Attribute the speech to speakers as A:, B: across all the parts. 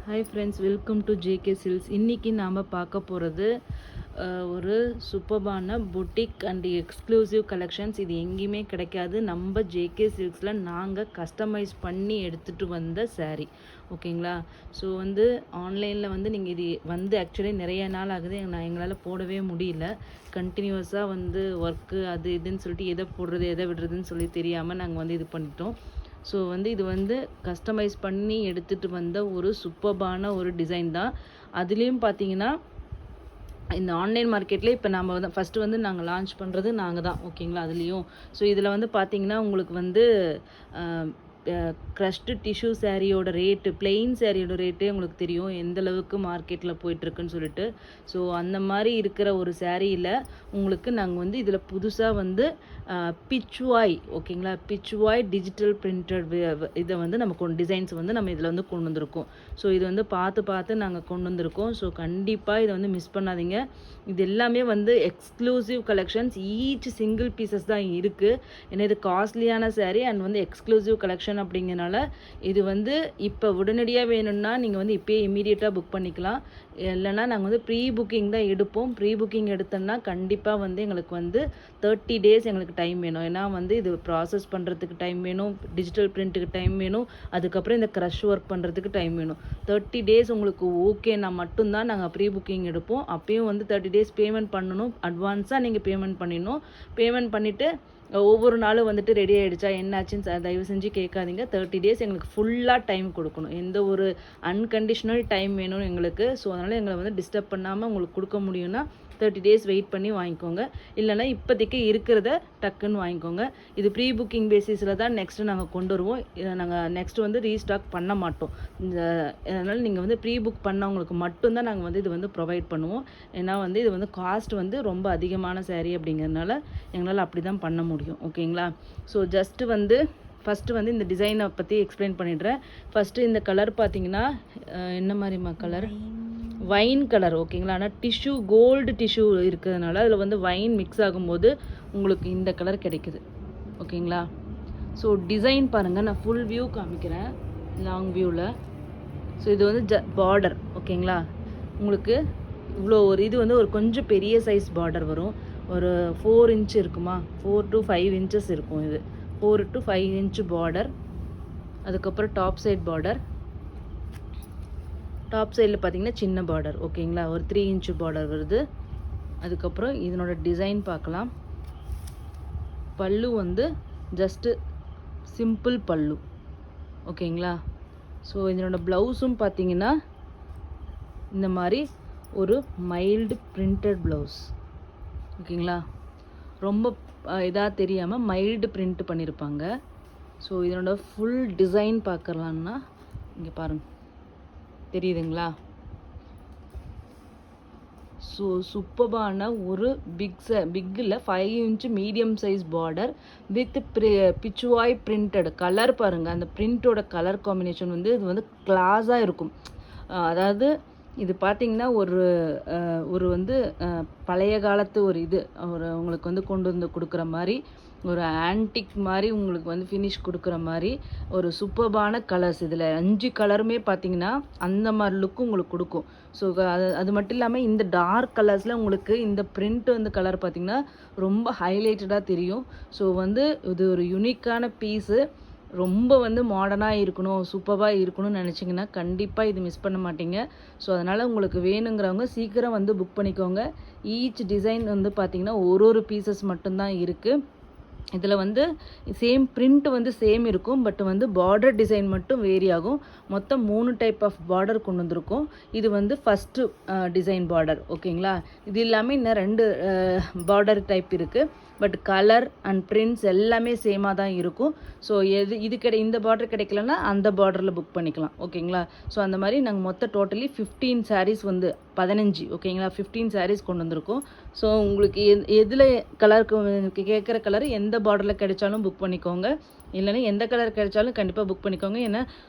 A: Hi friends, welcome to JK silks. இன்றைக்கி நாம் பார்க்க போகிறது ஒரு சூப்பர்பான புட்டிக் அண்ட் எக்ஸ்க்ளூசிவ் கலெக்ஷன்ஸ். இது எங்கேயுமே கிடைக்காது. நம்ம ஜேகே சில்க்ஸில் நாங்கள் கஸ்டமைஸ் பண்ணி எடுத்துகிட்டு வந்த saree. ஓகேங்களா? ஸோ ஆன்லைனில் நீங்கள் இது ஆக்சுவலி நிறைய நாள் ஆகுது. எங்களால் போடவே முடியல. கண்டினியூஸாக ஒர்க்கு அது இதுன்னு சொல்லிட்டு எதை போடுறது எதை விடுறதுன்னு சொல்லி தெரியாமல் நாங்கள் இது பண்ணிட்டோம். ஸோ இது கஸ்டமைஸ் பண்ணி எடுத்துகிட்டு வந்த ஒரு சூப்பர்பான ஒரு டிசைன் தான். அதுலேயும் பார்த்தீங்கன்னா இந்த ஆன்லைன் மார்க்கெட்லேயே இப்போ நம்ம ஃபஸ்ட்டு நாங்கள் லான்ச் பண்ணுறது நாங்கள் தான். ஓகேங்களா? அதுலேயும் ஸோ இதில் பார்த்தீங்கன்னா உங்களுக்கு க்ரஷ்டு டிஷ்யூ சாரியோட ரேட்டு, பிளெயின் சாரியோட ரேட்டே உங்களுக்கு தெரியும் எந்த அளவுக்கு மார்க்கெட்டில் போயிட்டுருக்குன்னு சொல்லிட்டு. ஸோ அந்த மாதிரி இருக்கிற ஒரு சாரியில் உங்களுக்கு நாங்கள் இதில் புதுசாக பிச்சுவாய், ஓகேங்களா, பிச்சுவாய் டிஜிட்டல் பிரிண்டட் இதை நம்ம டிசைன்ஸ் நம்ம இதில் கொண்டு வந்திருக்கோம். ஸோ இது பார்த்து நாங்கள் கொண்டு வந்திருக்கோம். ஸோ கண்டிப்பாக இதை மிஸ் பண்ணாதீங்க. இது எல்லாமே exclusive collections. Each single pieces தான் இருக்குது. ஏன்னா இது காஸ்ட்லியான சாரீ அண்ட் எக்ஸ்க்ளூசிவ் கலெக்ஷன் அப்படிங்கிறனால இது இப்போ உடனடியாக வேணும்னா நீங்கள் இப்போயே இமீடியட்டாக புக் பண்ணிக்கலாம். இல்லைனா நாங்கள் ப்ரீ புக்கிங் தான் எடுப்போம். ப்ரீ புக்கிங் எடுத்தோம்னா கண்டிப்பாக எங்களுக்கு 30 டேஸ் எங்களுக்கு டைம் வேணும். ஏன்னா இது ப்ராசஸ் பண்ணுறதுக்கு டைம் வேணும், டிஜிட்டல் பிரிண்ட்டுக்கு டைம் வேணும், அதுக்கப்புறம் இந்த க்ரஷ் ஒர்க் பண்ணுறதுக்கு டைம் வேணும். 30 டேஸ் உங்களுக்கு ஓகேனா மட்டும்தான் நாங்கள் ப்ரீ புக்கிங் எடுப்போம். அப்பயும் 30 டேஸ் பேமெண்ட் பண்ணணும். அட்வான்ஸாக நீங்கள் பேமெண்ட் பண்ணிடணும். பேமெண்ட் பண்ணிவிட்டு ஒவ்வொரு நாளும் ரெடி ஆகிடுச்சா என்னாச்சுன்னு தயவு செஞ்சு கேட்காதீங்க. 30 டேஸ் எங்களுக்கு ஃபுல்லாக டைம் கொடுக்கணும். எந்த ஒரு அன்கண்டிஷனல் டைம் வேணும் எங்களுக்கு. ஸோ அதனால் எங்களை டிஸ்டர்ப் பண்ணாமல் உங்களுக்கு கொடுக்க முடியும்னா 30 டேஸ் வெயிட் பண்ணி வாங்கிக்கோங்க. இல்லைனா இப்போதைக்கு இருக்கிறத டக்குன்னு வாங்கிக்கோங்க. இது ப்ரீ புக்கிங் பேசிஸில் தான் நெக்ஸ்ட்டு நாங்கள் கொண்டு வருவோம். இதை நாங்கள் நெக்ஸ்ட்டு ரீஸ்டாக் பண்ண மாட்டோம். அதனால் நீங்கள் ப்ரீ புக் பண்ணவங்களுக்கு மட்டும்தான் நாங்கள் இது ப்ரொவைட் பண்ணுவோம். ஏன்னா இது காஸ்ட் ரொம்ப அதிகமான சாரீ அப்படிங்கிறதுனால எங்களால் அப்படி தான் பண்ண முடியும். ஓகேங்களா? ஸோ ஜஸ்ட்டு ஃபஸ்ட்டு இந்த டிசைனை பற்றி எக்ஸ்பிளைன் பண்ணிடுறேன். ஃபஸ்ட்டு இந்த கலர் பார்த்தீங்கன்னா என்ன மாதிரிமா கலர்? Wine colour. ஓகேங்களா? ஆனால் டிஷ்யூ கோல்டு டிஷ்யூ இருக்கிறதுனால அதில் வைன் மிக்ஸ் ஆகும்போது உங்களுக்கு இந்த கலர் கிடைக்குது. ஓகேங்களா? ஸோ டிசைன் பாருங்கள், நான் ஃபுல் வியூ காமிக்கிறேன் லாங் வியூவில். ஸோ இது பார்டர். ஓகேங்களா? உங்களுக்கு இவ்வளோ ஒரு இது ஒரு கொஞ்சம் பெரிய சைஸ் பார்டர் வரும். ஒரு 4 இன்ச் இருக்குமா, 4 to 5 inches இருக்கும். இது 4 to 5 inch பார்டர். அதுக்கப்புறம் டாப் சைட் பார்டர். டாப் சைடில் பார்த்தீங்கன்னா சின்ன பார்டர். ஓகேங்களா? ஒரு 3 inch பார்டர் வருது. அதுக்கப்புறம் இதனோட டிசைன் பார்க்கலாம். பல்லு ஜஸ்ட்டு சிம்பிள் பல்லு. ஓகேங்களா? ஸோ இதனோட ப்ளவுஸும் பார்த்தீங்கன்னா இந்த மாதிரி ஒரு மைல்டு பிரிண்டட் ப்ளவுஸ். ஓகேங்களா? ரொம்ப இதாக தெரியாமல் மைல்டு பிரிண்ட் பண்ணியிருப்பாங்க. ஸோ இதனோட ஃபுல் டிசைன் பார்க்கலான்னா இங்கே பாருங்கள், தெரியுதுங்களா? ஸோ சூப்பர்பான ஒரு பிக்கில் 5 inch medium size border with pichwai printed. Colour பாருங்கள், அந்த பிரிண்டோட கலர் காம்பினேஷன் இது கிளாஸாக இருக்கும். அதாவது இது பார்த்திங்கன்னா ஒரு பழைய காலத்து ஒரு இது உங்களுக்கு கொண்டு கொடுக்குற மாதிரி, ஒரு ஆன்டிக் மாதிரி உங்களுக்கு ஃபினிஷ் கொடுக்குற மாதிரி ஒரு சூப்பர்பான கலர்ஸ். இதில் 5 கலருமே பார்த்தீங்கன்னா அந்த மாதிரி லுக்கு உங்களுக்கு கொடுக்கும். ஸோ அது மட்டும் இல்லாமல் இந்த டார்க் கலர்ஸில் உங்களுக்கு இந்த பிரிண்ட் கலர் பார்த்திங்கன்னா ரொம்ப ஹைலைட்டடாக தெரியும். ஸோ இது ஒரு யூனிக்கான பீஸு. ரொம்ப மாடர்னாக இருக்கணும், சூப்பராக இருக்கணும்னு நினச்சிங்கன்னா கண்டிப்பாக இது மிஸ் பண்ண மாட்டீங்க. ஸோ அதனால் உங்களுக்கு வேணுங்கிறவங்க சீக்கிரம் புக் பண்ணிக்கோங்க. ஈச் டிசைன் பார்த்திங்கன்னா ஒரு பீசஸ் மட்டும்தான் இருக்குது. இதில் சேம் பிரிண்ட் சேம் இருக்கும். பட் பார்டர் டிசைன் மட்டும் வேரி ஆகும். மொத்தம் 3 டைப் ஆஃப் பார்டர் கொண்டு வந்திருக்கோம். இது ஃபஸ்ட்டு டிசைன் பார்டர். ஓகேங்களா? இது இல்லாமல் இன்னும் 2 பார்டர் டைப் இருக்குது. பட் கலர் அண்ட் பிரிண்ட்ஸ் எல்லாமே சேமாக தான் இருக்கும். ஸோ இந்த பார்டர் கிடைக்கலன்னா அந்த பார்டரில் புக் பண்ணிக்கலாம். ஓகேங்களா? ஸோ அந்த மாதிரி நாங்கள் மொத்தம் டோட்டலி 15 sarees 15. ஓகேங்களா? 15 sarees கொண்டு வந்திருக்கோம். ஸோ உங்களுக்கு எதில் கலருக்கு கேட்குற கலர் எந்த பார்டரில் கிடைச்சாலும் புக் பண்ணிக்கோங்க. இல்லைன்னா எந்த கலர் கிடைச்சாலும் கண்டிப்பாக புக் பண்ணிக்கோங்க. ஏன்னா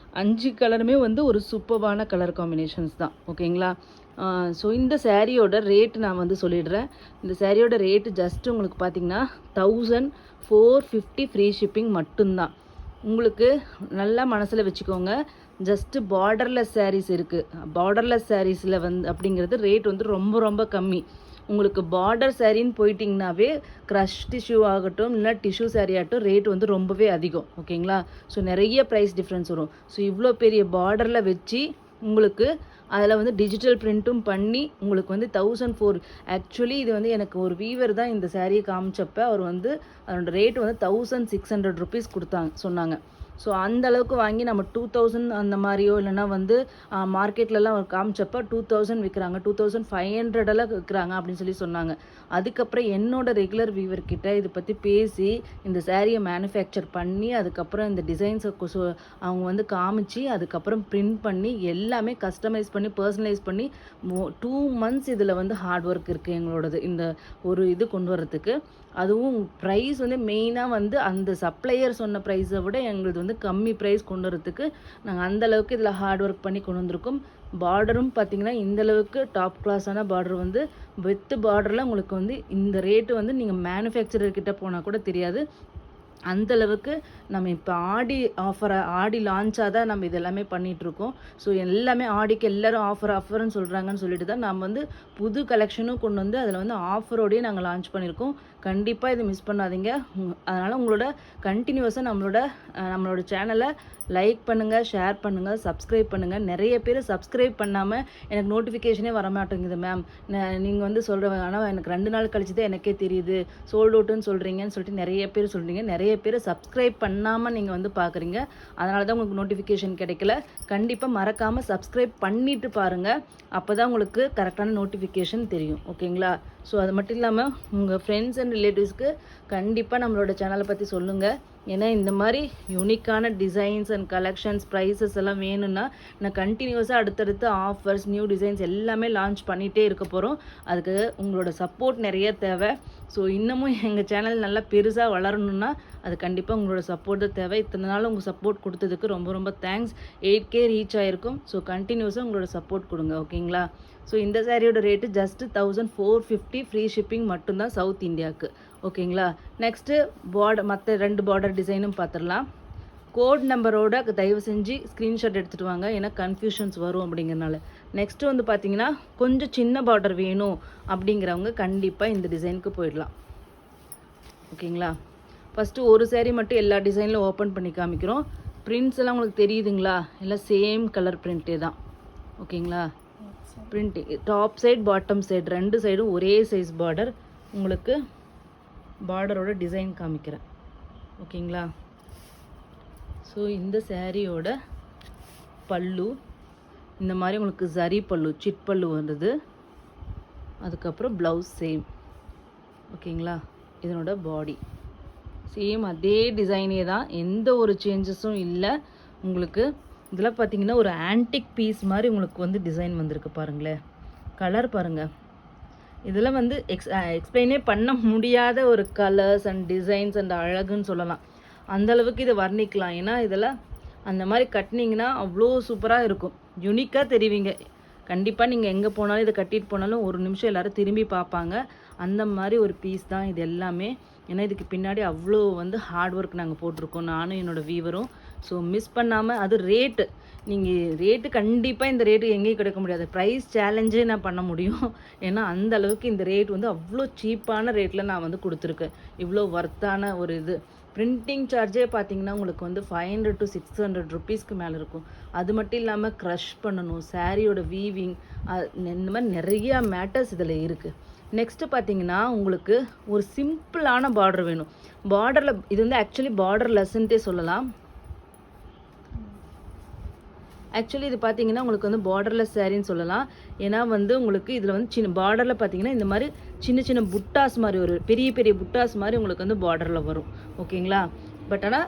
A: 5 கலருமே ஒரு சூப்பர்பான கலர் காம்பினேஷன்ஸ் தான். ஓகேங்களா? ஸோ இந்த சாரியோட ரேட்டு நான் சொல்லிடுறேன். இந்த சாரியோட ரேட்டு ஜஸ்ட்டு உங்களுக்கு பார்த்திங்கன்னா 1450 ஃப்ரீ ஷிப்பிங் மட்டும்தான். உங்களுக்கு நல்லா மனசில் வச்சுக்கோங்க. ஜஸ்ட்டு பார்டர்லெஸ் சாரீஸ் இருக்குது. பார்டர்லெஸ் சாரீஸில் வந்து அப்படிங்கிறது ரேட் வந்து ரொம்ப ரொம்ப கம்மி. உங்களுக்கு பார்டர் சாரின்னு போயிட்டிங்கனாவே க்ரஷ் டிஷ்யூ ஆகட்டும் இல்லை டிஷ்யூ சாரீ ஆகட்டும் ரேட் வந்து ரொம்பவே அதிகம். ஓகேங்களா? ஸோ நிறைய ப்ரைஸ் டிஃப்ரென்ஸ் வரும். ஸோ இவ்வளோ பெரிய பார்டரில் வச்சு உங்களுக்கு அதில் வந்து டிஜிட்டல் பிரிண்ட்டும் பண்ணி உங்களுக்கு வந்து 1004. ஆக்சுவலி இது வந்து எனக்கு ஒரு வீவர் தான் இந்த சாரியை காமிச்சப்போ அவர் வந்து அதோட ரேட் வந்து 1600 ருபீஸ் சொன்னாங்க. ஸோ அந்த அளவுக்கு வாங்கி நம்ம 2000 அந்த மாதிரியோ இல்லைனா வந்து மார்க்கெட்லலாம் அவர் காமிச்சப்போ 2000 விற்கிறாங்க, 2500 விற்கிறாங்க அப்படின்னு சொன்னாங்க. அதுக்கப்புறம் என்னோட ரெகுலர் வீவர்கிட்ட இதை பற்றி பேசி இந்த சாரியை மேனுஃபேக்சர் பண்ணி அதுக்கப்புறம் இந்த டிசைன்ஸை அவங்க வந்து காமிச்சு அதுக்கப்புறம் பிரிண்ட் பண்ணி எல்லாமே கஸ்டமைஸ் பண்ணி பர்சனலைஸ் பண்ணி 2 months இதில் வந்து ஹார்ட் ஒர்க் இருக்குது எங்களோடது இந்த ஒரு இது கொண்டு வரதுக்கு. அதுவும் ப்ரைஸ் வந்து மெயினாக வந்து அந்த சப்ளையர் சொன்ன ப்ரைஸை விட எங்களுக்கு வந்து கம்மி ப்ரைஸ் கொண்டு வரதுக்கு நாங்கள் அந்தளவுக்கு இதில் ஹார்ட் ஒர்க் பண்ணி கொண்டு வந்திருக்கோம். பார்டரும் பார்த்திங்கன்னா இந்தளவுக்கு டாப் கிளாஸான பார்டர் வந்து வித் பார்டரில் உங்களுக்கு வந்து இந்த ரேட்டு வந்து நீங்கள் மேனுஃபேக்சரர்கிட்ட போனால் கூட தெரியாது. அந்தளவுக்கு நம்ம இப்போ ஆடி லான்ச்சாக தான் நம்ம இது எல்லாமே பண்ணிகிட்ருக்கோம். ஸோ எல்லாமே ஆடிக்கு எல்லோரும் ஆஃபர்னு சொல்கிறாங்கன்னு சொல்லிட்டு தான் நம்ம வந்து புது கலெக்ஷனும் கொண்டு வந்து அதில் வந்து ஆஃபரோடையே நாங்கள் லான்ச் பண்ணியிருக்கோம். கண்டிப்பாக இதை மிஸ் பண்ணாதீங்க. அதனால் உங்களோட கண்டினியூஸாக நம்மளோட சேனலை லைக் பண்ணுங்கள், ஷேர் பண்ணுங்கள், சப்ஸ்கிரைப் பண்ணுங்கள். நிறைய பேர் சப்ஸ்கிரைப் பண்ணாமல் எனக்கு நோட்டிஃபிகேஷனே வரமாட்டேங்குது மேம், நீங்கள் வந்து சொல்கிறேன் ஆனால் எனக்கு 2 நாள் கழிச்சு தான் எனக்கே தெரியுது சோல்ட் அவுட்டுன்னு சொல்கிறீங்கன்னு சொல்லிட்டு நிறைய பேர் சொல்கிறீங்க. நிறைய பேர் சப்ஸ்கிரைப் பண்ணாமல் நீங்கள் வந்து பார்க்குறீங்க, அதனால தான் உங்களுக்கு நோட்டிஃபிகேஷன் கிடைக்கல. கண்டிப்பாக மறக்காமல் சப்ஸ்கிரைப் பண்ணிவிட்டு பாருங்கள், அப்போ தான் உங்களுக்கு கரெக்டான நோட்டிஃபிகேஷன் தெரியும். ஓகேங்களா? ஸோ அது மட்டும் இல்லாமல் உங்கள் ஃப்ரெண்ட்ஸ் அண்ட் ரிலேட்டிவ்ஸ்க்கு கண்டிப்பாக நம்மளோட சேனலை பற்றி சொல்லுங்கள். ஏன்னா இந்த மாதிரி யூனிக்கான டிசைன்ஸ் அண்ட் கலெக்ஷன்ஸ் ப்ரைஸஸ் எல்லாம் வேணும்னா நான் கண்டினியூஸாக அடுத்தடுத்து ஆஃபர்ஸ் நியூ டிசைன்ஸ் எல்லாமே லான்ச் பண்ணிகிட்டே இருக்க போகிறோம். அதுக்கு உங்களோட சப்போர்ட் நிறைய தேவை. ஸோ இன்னமும் எங்கள் சேனல் நல்லா பெருசாக வளரணுன்னா அது கண்டிப்பாக உங்களோட சப்போர்ட் தான் தேவை. இத்தனை நாள் உங்கள் சப்போர்ட் கொடுத்ததுக்கு ரொம்ப ரொம்ப தேங்க்ஸ். 8K ரீச் ஆகிருக்கும். ஸோ கண்டினியூஸாக உங்களோட சப்போர்ட் கொடுங்க. ஓகேங்களா? ஸோ இந்த சாரியோட ரேட்டு ஜஸ்ட்டு 1450 ஃப்ரீ ஷிப்பிங் மட்டும்தான் சவுத் இந்தியாவுக்கு. ஓகேங்களா? நெக்ஸ்ட்டு மற்ற 2 பார்டர் டிசைனும் பார்த்துடலாம். கோட் நம்பரோட தயவு செஞ்சு ஸ்க்ரீன்ஷாட் எடுத்துகிட்டு வாங்க, ஏன்னா கன்ஃபியூஷன்ஸ் வரும் அப்படிங்கிறனால. நெக்ஸ்ட்டு வந்து பார்த்திங்கன்னா கொஞ்சம் சின்ன பார்டர் வேணும் அப்படிங்கிறவங்க கண்டிப்பாக இந்த டிசைனுக்கு போயிடலாம். ஓகேங்களா? ஃபஸ்ட்டு ஒரு சாரீ மட்டும் எல்லா டிசைனில் ஓப்பன் பண்ணி காமிக்கிறோம். பிரிண்ட்ஸ் எல்லாம் உங்களுக்கு தெரியுதுங்களா? எல்லாம் சேம் கலர் பிரிண்ட்டே தான். ஓகேங்களா? Printing top side bottom side 2 சைடும் ஒரே சைஸ் பார்டர். உங்களுக்கு பார்டரோட டிசைன் காமிக்கிறேன். ஓகேங்களா? ஸோ இந்த சாரியோட பல்லு இந்த மாதிரி உங்களுக்கு சரி பல்லு, சிட் பல்லு வருது. அதுக்கப்புறம் ப்ளவுஸ் சேம். ஓகேங்களா? இதனோட பாடி சேம் அதே டிசைனே தான், எந்த ஒரு சேஞ்சஸும் இல்லை. உங்களுக்கு இதில் பார்த்தீங்கன்னா ஒரு ஆன்டிக் பீஸ் மாதிரி உங்களுக்கு வந்து டிசைன் வந்திருக்கு பாருங்களேன். கலர் பாருங்கள். இதெல்லாம் வந்து எக்ஸ்பிளைனே பண்ண முடியாத ஒரு கலர்ஸ் அண்ட் டிசைன்ஸ் அண்ட் அழகுன்னு சொல்லலாம். அந்தளவுக்கு இதை வர்ணிக்கலாம். ஏன்னா இதெல்லாம் அந்த மாதிரி கட்டினீங்கன்னா அவ்வளோ சூப்பராக இருக்கும், யூனிக்காக தெரிவிங்க. கண்டிப்பாக நீங்கள் எங்கே போனாலும் இதை கட்டிட்டு போனாலும் ஒரு நிமிஷம் எல்லோரும் திரும்பி பார்ப்பாங்க. அந்த மாதிரி ஒரு பீஸ் தான் இது எல்லாமே. ஏன்னா இதுக்கு பின்னாடி அவ்வளோ வந்து ஹார்ட் ஒர்க் நாங்கள் போட்டிருக்கோம், நானும் என்னோடய வீவரும். ஸோ மிஸ் பண்ணாமல், அது ரேட்டு நீங்கள் ரேட்டு கண்டிப்பாக இந்த ரேட்டு எங்கேயும் கிடைக்க முடியாது. ப்ரைஸ் சேலஞ்சே நான் பண்ண முடியும். ஏன்னா அந்த அளவுக்கு இந்த ரேட் வந்து அவ்வளோ சீப்பான ரேட்டில் நான் வந்து கொடுத்துருக்கேன். இவ்வளோ ஒர்த்தான ஒரு இது. பிரிண்டிங் சார்ஜே பார்த்தீங்கன்னா உங்களுக்கு வந்து 500 to 600 ருபீஸ்க்கு மேலே இருக்கும். அது மட்டும் இல்லாமல் க்ரஷ் பண்ணணும், சாரியோட வீவிங், இந்த மாதிரி நிறையா மேட்டர்ஸ் இதில் இருக்குது. நெக்ஸ்ட்டு பார்த்தீங்கன்னா உங்களுக்கு ஒரு சிம்பிளான பார்டர் வேணும். பார்டரில் இது வந்து ஆக்சுவலி பார்டர் லெஸ்ன்ட்டே சொல்லலாம். ஆக்சுவலி இது பார்த்தீங்கன்னா உங்களுக்கு வந்து பார்டர்லெஸ் சாரின்னு சொல்லலாம். ஏன்னா வந்து உங்களுக்கு இதில் வந்து சின்ன பார்டரில் பார்த்தீங்கன்னா இந்த மாதிரி சின்ன சின்ன புட்டாஸ் மாதிரி ஒரு பெரிய பெரிய புட்டாஸ் மாதிரி உங்களுக்கு வந்து பார்டரில் வரும். ஓகேங்களா? பட் ஆனால்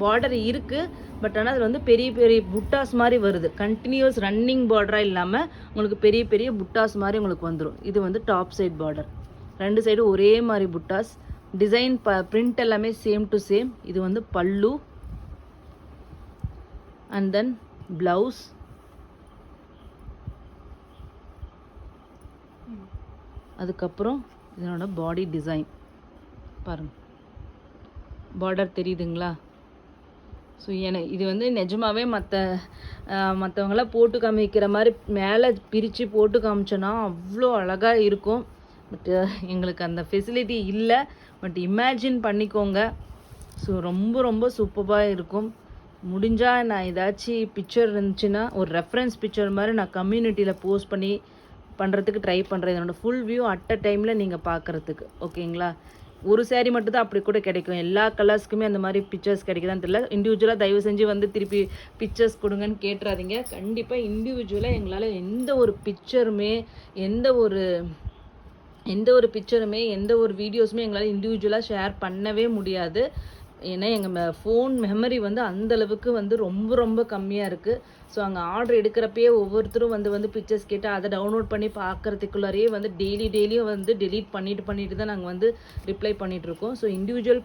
A: பார்டர் இருக்குது, பட் ஆனால் அதில் வந்து பெரிய பெரிய புட்டாஸ் மாதிரி வருது. கண்டினியூஸ் ரன்னிங் பார்டராக இல்லாமல் உங்களுக்கு பெரிய பெரிய புட்டாஸ் மாதிரி உங்களுக்கு வந்துடும். இது வந்து டாப் சைட் பார்டர், 2 சைடும் ஒரே மாதிரி புட்டாஸ். டிசைன் பிரிண்ட் எல்லாமே சேம் டு சேம். இது வந்து பல்லு அண்ட் தென் ப்ளவுஸ். அதுக்கப்புறம் இதனோட பாடி டிசைன் பாருங்கள். பார்டர் தெரியுதுங்களா? ஸோ இது வந்து நிஜமாவே மற்றவங்களாம் போட்டு காமிக்கிற மாதிரி மேலே பிரித்து போட்டு காமிச்சோன்னா அவ்வளோ அழகாக இருக்கும். பட் எங்களுக்கு அந்த ஃபெசிலிட்டி இல்லை. பட் இமேஜின் பண்ணிக்கோங்க. ஸோ ரொம்ப ரொம்ப சூப்பராக இருக்கும். முடிஞ்சால் நான் ஏதாச்சும் பிக்சர் இருந்துச்சுன்னா ஒரு ரெஃபரன்ஸ் பிக்சர் மாதிரி நான் கம்யூனிட்டியில் போஸ்ட் பண்ணி பண்ணுறதுக்கு ட்ரை பண்ணுறேன். என்னோடய ஃபுல் வியூ அட் அ டைமில் நீங்கள் பார்க்குறதுக்கு. ஓகேங்களா? ஒரு சேரீ மட்டும் தான் அப்படி கூட கிடைக்கும். எல்லா கலர்ஸ்க்குமே அந்த மாதிரி பிக்சர்ஸ் கிடைக்குதான்னு தெரியல. இண்டிவிஜுவலாக தயவு செஞ்சு வந்து திருப்பி பிக்சர்ஸ் கொடுங்கன்னு கேட்டுறாதீங்க. கண்டிப்பாக இண்டிவிஜுவலாக எங்களால் எந்த ஒரு பிக்சருமே எந்த ஒரு வீடியோஸுமே எங்களால் இண்டிவிஜுவலாக ஷேர் பண்ணவே முடியாது. ஏன்னா எங்கள் ஃபோன் மெமரி வந்து அந்தளவுக்கு வந்து ரொம்ப ரொம்ப கம்மியாக இருக்குது. ஸோ அங்கே ஆர்டர் எடுக்கிறப்பயே ஒவ்வொருத்தரும் வந்து பிக்சர்ஸ் கேட்டு அதை டவுன்லோட் பண்ணி பார்க்குறதுக்குள்ளாரையே வந்து டெய்லியும் வந்து டெலீட் பண்ணிட்டு தான் நாங்கள் வந்து ரிப்ளை பண்ணிகிட்ருக்கோம். ஸோ இண்டிவிஜுவல்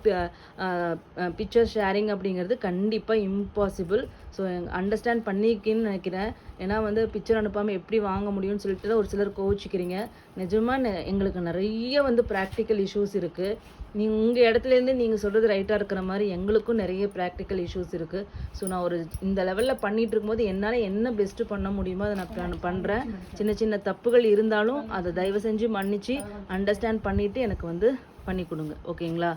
A: பிக்சர் ஷேரிங் அப்படிங்கிறது கண்டிப்பாக இம்பாசிபிள். ஸோ அண்டர்ஸ்டாண்ட் பண்ணிக்கின்னு நினைக்கிறேன். ஏன்னா வந்து பிக்சர் அனுப்பாமல் எப்படி வாங்க முடியும்னு சொல்லிட்டு தான் ஒரு சிலர் கோவிச்சிக்கிறீங்க. நிஜமாக எங்களுக்கு நிறைய வந்து ப்ராக்டிக்கல் இஷ்யூஸ் இருக்குது. உங்கள் இடத்துலேருந்து நீங்கள் சொல்கிறது ரைட்டாக இருக்கிற மாதிரி எங்களுக்கும் நிறைய ப்ராக்டிக்கல் இஷ்யூஸ் இருக்குது. ஸோ நான் இந்த லெவலில் பண்ணிகிட்டு இருக்கும்போது என்னால் என்ன பெஸ்ட்டு பண்ண முடியுமோ அதை நான் பண்ணுறேன். சின்ன தப்புகள் இருந்தாலும் அதை தயவு செஞ்சு மன்னிச்சு அண்டர்ஸ்டாண்ட் பண்ணிவிட்டு எனக்கு வந்து பண்ணி கொடுங்க. ஓகேங்களா?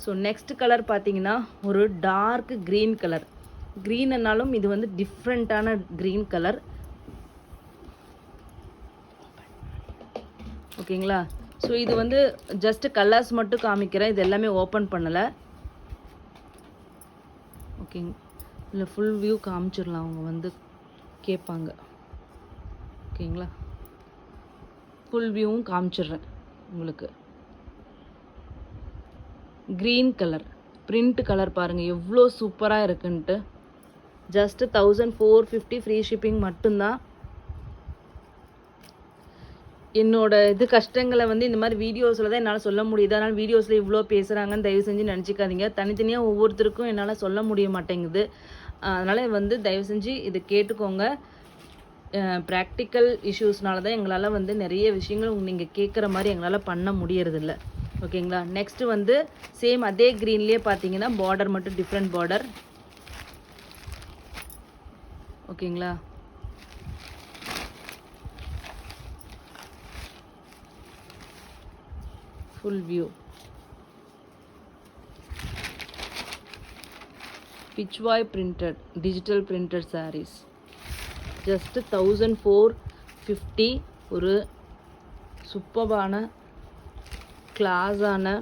A: ஸோ நெக்ஸ்ட் கலர் பார்த்தீங்கன்னா ஒரு டார்க் க்ரீன் கலர். க்ரீன்னாலும் இது வந்து டிஃப்ரெண்ட்டான க்ரீன் கலர். ஓகேங்களா? ஸோ இது வந்து ஜஸ்ட் கலர்ஸ் மட்டும் காமிக்கிறேன். இது எல்லாமே ஓப்பன் பண்ணலை. ஓகேங்க, இல்லை ஃபுல் வியூ காமிச்சிடலாம். அவங்க வந்து கேட்பாங்க. ஓகேங்களா? ஃபுல் வியூவும் காமிச்சிடுறேன் உங்களுக்கு. க்ரீன் கலர் பிரிண்ட் கலர் பாருங்கள் எவ்வளோ சூப்பராக இருக்குன்ட்டு. ஜஸ்ட் 1450 ஃப்ரீ ஷிப்பிங் மட்டும்தான். என்னோட கஷ்டங்களை வந்து இந்த மாதிரி வீடியோஸில் தான் என்னால் சொல்ல முடியுது. அதனால் வீடியோஸில் இவ்வளோ பேசுகிறாங்கன்னு தயவு செஞ்சு நினச்சிக்காதீங்க. தனித்தனியாக ஒவ்வொருத்தருக்கும் என்னால் சொல்ல முடிய மாட்டேங்குது. அதனால் வந்து தயவு செஞ்சு இது கேட்டுக்கோங்க. ப்ராக்டிக்கல் இஷ்யூஸ்னால தான் எங்களால் வந்து நிறைய விஷயங்கள் நீங்கள் கேட்குற மாதிரி எங்களால் பண்ண முடியறதில்ல. ஓகேங்களா? நெக்ஸ்ட்டு வந்து சேம் அதே க்ரீன்லேயே பார்த்தீங்கன்னா பார்டர் மட்டும் டிஃப்ரெண்ட் பார்டர். ஓகேங்களா? full view. Pitchwai printed digital printed sarees just 1450. ஒரு சூப்பரான கிளாஸான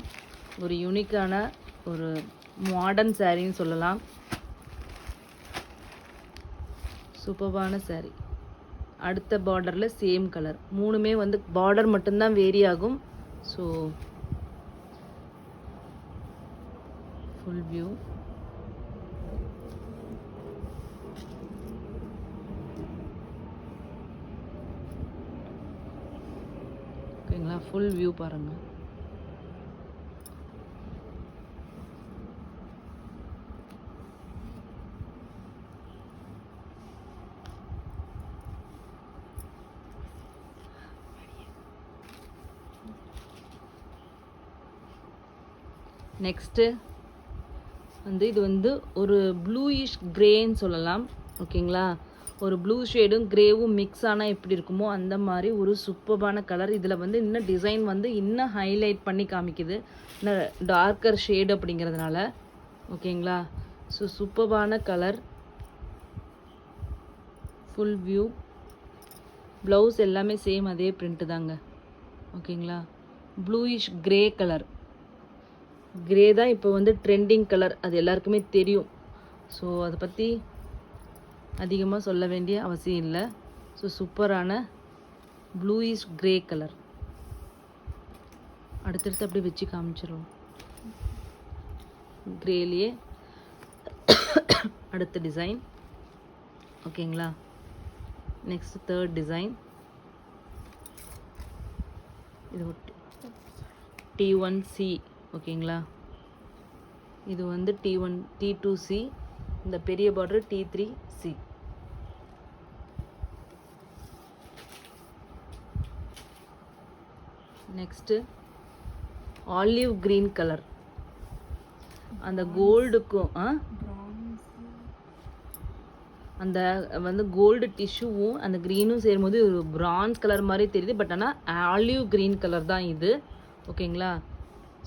A: ஒரு யூனிக்கான ஒரு மாடர்ன் சாரின்னு சொல்லலாம். சூப்பரான சாரி. அடுத்த பார்டரில் சேம் கலர். மூணுமே வந்து பார்டர் மட்டும்தான் வேரி ஆகும். So full view. ஓகேங்களா? ஃபுல் வியூ பாருங்கள். நெக்ஸ்ட்டு வந்து இது வந்து ஒரு ப்ளூயிஷ் க்ரேன்னு சொல்லலாம். ஓகேங்களா? ஒரு ப்ளூ ஷேடும் க்ரேவும் மிக்ஸ் ஆனால் எப்படி இருக்குமோ அந்த மாதிரி ஒரு சூப்பரான கலர். இதில் வந்து இன்னும் டிசைன் வந்து இன்னும் ஹைலைட் பண்ணி காமிக்குது, இன்னும் டார்க்கர் ஷேடு அப்படிங்கிறதுனால. ஓகேங்களா? ஸோ சூப்பரான கலர். Full view. ப்ளவுஸ் எல்லாமே சேம் அதே பிரிண்ட்டு தாங்க. ஓகேங்களா? Bluish grey colour. க்ரே தான் இப்போ வந்து ட்ரெண்டிங் கலர், அது எல்லாருக்குமே தெரியும். ஸோ அதை பற்றி அதிகமாக சொல்ல வேண்டிய அவசியம் இல்லை. ஸோ சூப்பரான ப்ளூயிஷ் க்ரே கலர். அடுத்தடுத்து அப்படியே வச்சு காமிச்சிருவோம். க்ரேலியே அடுத்த டிசைன். ஓகேங்களா? Next third design. இது T1C. ஓகேங்களா? இது வந்து T1 T2C. இந்த பெரிய border T3C. Next olive green colour. அந்த கோல்டுக்கும் அந்த வந்து கோல்டு டிஷ்யூவும் அந்த க்ரீனும் சேரும்போது ஒரு பிரான்ஸ் கலர் மாதிரி தெரியுது. பட் ஆனால் ஆலிவ் க்ரீன் கலர் தான் இது. ஓகேங்களா?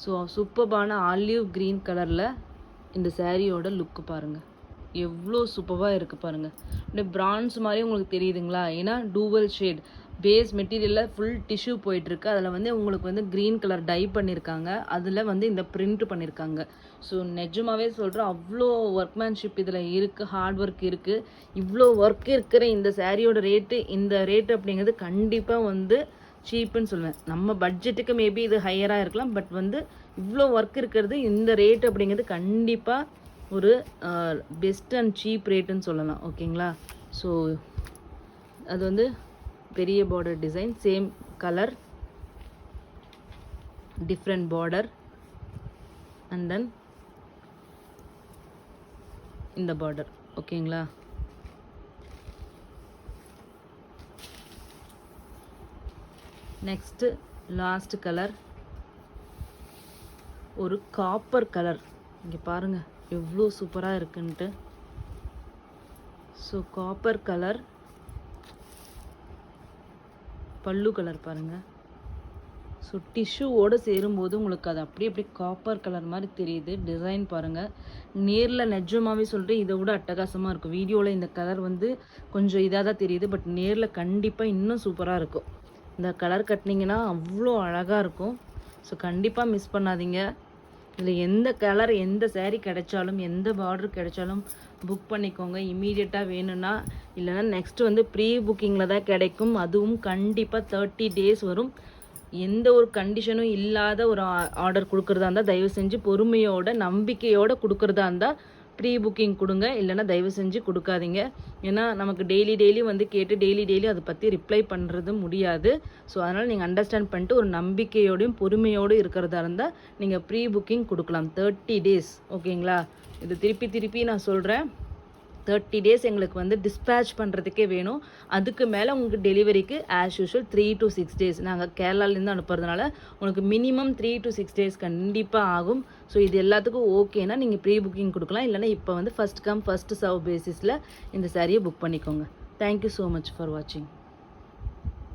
A: ஸோ சூப்பர்பான ஆலிவ் க்ரீன் கலரில் இந்த சாரியோட லுக்கு பாருங்கள், எவ்வளோ சூப்பராக இருக்குது பாருங்கள். அப்படியே பிரான்ஸ் மாதிரி உங்களுக்கு தெரியுதுங்களா? ஏன்னா டூவல் ஷேட் பேஸ் மெட்டீரியலில் ஃபுல் டிஷ்யூ போயிட்டுருக்கு. அதில் வந்து உங்களுக்கு வந்து க்ரீன் கலர் டை பண்ணியிருக்காங்க. அதில் வந்து இந்த பிரிண்ட் பண்ணியிருக்காங்க. ஸோ நிஜமாகவே சொல்கிறேன், அவ்வளோ ஒர்க்மேன்ஷிப் இதில் இருக்குது, ஹார்ட் ஒர்க் இருக்குது. இவ்வளோ ஒர்க் இருக்கிற இந்த சாரியோட ரேட்டு, இந்த ரேட்டு அப்படிங்கிறது கண்டிப்பாக வந்து சீப்புன்னு சொல்லுவேன். நம்ம பட்ஜெட்டுக்கு மேபி இது ஹையராக இருக்கலாம். பட் வந்து இவ்வளோ ஒர்க் இருக்கிறது, இந்த ரேட் அப்படிங்கிறது கண்டிப்பாக ஒரு பெஸ்ட் அண்ட் சீப் ரேட்டுன்னு சொல்லலாம். ஓகேங்களா? ஸோ அது வந்து பெரிய border design, same colour, different border, and then இந்த பார்டர். ஓகேங்களா? நெக்ஸ்ட்டு லாஸ்ட் கலர் ஒரு காப்பர் கலர். இங்கே பாருங்கள் எவ்வளோ சூப்பராக இருக்குன்ட்டு. ஸோ காப்பர் கலர், பல்லு கலர் பாருங்கள். ஸோ டிஷ்யூவோடு சேரும்போது உங்களுக்கு அது அப்படியே காப்பர் கலர் மாதிரி தெரியுது. டிசைன் பாருங்கள், நேரில் நிஜமாகவே சொல்லிட்டு இதை விட அட்டகாசமாக இருக்கும். வீடியோவில் இந்த கலர் வந்து கொஞ்சம் இதாக தான் தெரியுது. பட் நேரில் கண்டிப்பாக இன்னும் சூப்பராக இருக்கும். இந்த கலர் கட்டினீங்கன்னா அவ்வளோ அழகாக இருக்கும். ஸோ கண்டிப்பாக மிஸ் பண்ணாதீங்க. இதில் எந்த கலர், எந்த சேரீ கிடைச்சாலும், எந்த பார்டர் கிடைச்சாலும் புக் பண்ணிக்கோங்க இமீடியட்டாக வேணும்னா. இல்லைனா நெக்ஸ்ட்டு வந்து ப்ரீ புக்கிங்கில் தான் கிடைக்கும். அதுவும் கண்டிப்பாக 30 days வரும். எந்த ஒரு கண்டிஷனும் இல்லாத ஒரு ஆர்டர் கொடுக்குறதா இருந்தால் தயவு செஞ்சு பொறுமையோட நம்பிக்கையோடு கொடுக்குறதா இருந்தால் ப்ரீ புக்கிங் கொடுங்க. இல்லைனா தயவு செஞ்சு கொடுக்காதீங்க. ஏன்னா நமக்கு டெய்லி வந்து கேட்டு டெய்லி அதை பற்றி ரிப்ளை பண்ணுறது முடியாது. ஸோ அதனால் நீங்கள் அண்டர்ஸ்டாண்ட் பண்ணிட்டு ஒரு நம்பிக்கையோடையும் பொறுமையோடு இருக்கிறதா இருந்தால் நீங்கள் ப்ரீ புக்கிங் கொடுக்கலாம் 30 days. ஓகேங்களா? இது திருப்பி நான் சொல்கிறேன், 30 days எங்களுக்கு வந்து டிஸ்பேச் பண்ணுறதுக்கே வேணும். அதுக்கு மேலே உங்களுக்கு டெலிவரிக்கு ஆஸ் யூஷுவல் 3 to 6 days. நாங்கள் கேரளாலேருந்து அனுப்புறதுனால உங்களுக்கு மினிமம் 3 to 6 days கண்டிப்பாக ஆகும். ஸோ இது எல்லாத்துக்கும் ஓகேனா நீங்கள் ப்ரீ புக்கிங் கொடுக்கலாம். இல்லைனா இப்போ வந்து ஃபஸ்ட் கம் ஃபஸ்ட் சர்வ் பேசிஸில் இந்த சாரியை புக் பண்ணிக்கோங்க. தேங்க்யூ ஸோ மச் ஃபார் வாட்சிங்.